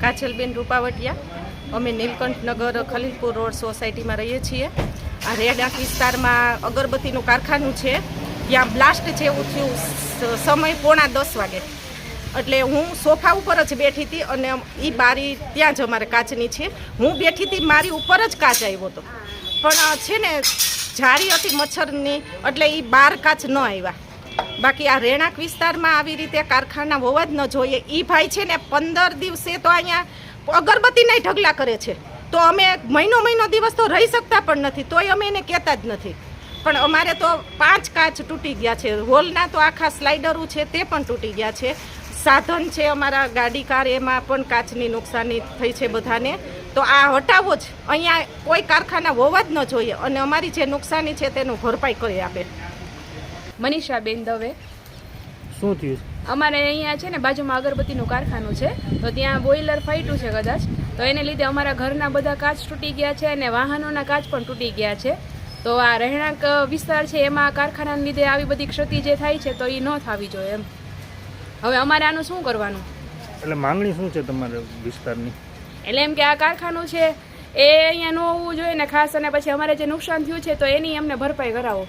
કાજલબેન રૂપાવટિયા. અમે નીલકંઠનગર ખલીલપુર રોડ સોસાયટીમાં રહીએ છીએ. આ રેડાક વિસ્તારમાં અગરબત્તીનું કારખાનું છે. ત્યાં બ્લાસ્ટ જેવું થયું સમય 9:45 વાગે. એટલે હું સોફા ઉપર જ બેઠી હતી અને એ બારી ત્યાં જ અમારે કાચની છે. હું બેઠી હતી, મારી ઉપર જ કાચ આવ્યો હતો, પણ છે ને જારી હતી મચ્છરની, એટલે એ બહાર કાચ ન આવ્યા. બાકી આ રહેણાંક વિસ્તારમાં આવી રીતે કારખાના હોવા જ ન જોઈએ. એ ભાઈ છે ને 15 દિવસે તો અહીંયા અગરબત્તીના ઢગલા કરે છે, તો અમે મહિનો દિવસ તો રહી શકતા પણ નથી, તોય અમે એને કહેતા જ નથી. પણ અમારે તો 5 કાચ તૂટી ગયા છે. હોલના તો આખા સ્લાઇડરો છે તે પણ તૂટી ગયા છે. સાધન છે અમારા ગાડી કાર, એમાં પણ કાચની નુકસાની થઈ છે બધાને. તો આ હટાવો જ, અહીંયા કોઈ કારખાના હોવા જ ન જોઈએ અને અમારી જે નુકસાની છે તેનું ભરપાઈ કરી આપે. મનીષાબેન દવે. શું થયું? અમારે અહીંયા છે ને બાજુમાં અગરબત્તીનું કારખાનું છે, તો ત્યાં બોઇલર ફાટ્યું છે કદાચ, તો એને લીધે અમારા ઘરના બધા કાચ તૂટી ગયા છે અને વાહનોના કાચ પણ તૂટી ગયા છે. તો આ રહેણાંક વિસ્તાર છે એમાં કારખાનાને લીધે આવી બધી ક્ષતિ જે થાય છે તો એ ન થવી જોઈએ એમ. હવે અમારે આનું શું કરવાનું? એટલે માંગણી શું છે તમારા વિસ્તારની? એટલે એમ કે આ કારખાનું છે એ અહીંયા ન હોવું જોઈએ ને ખાસ, અને પછી અમારે જે નુકસાન થયું છે તો એની અમને ભરપાઈ કરાવો.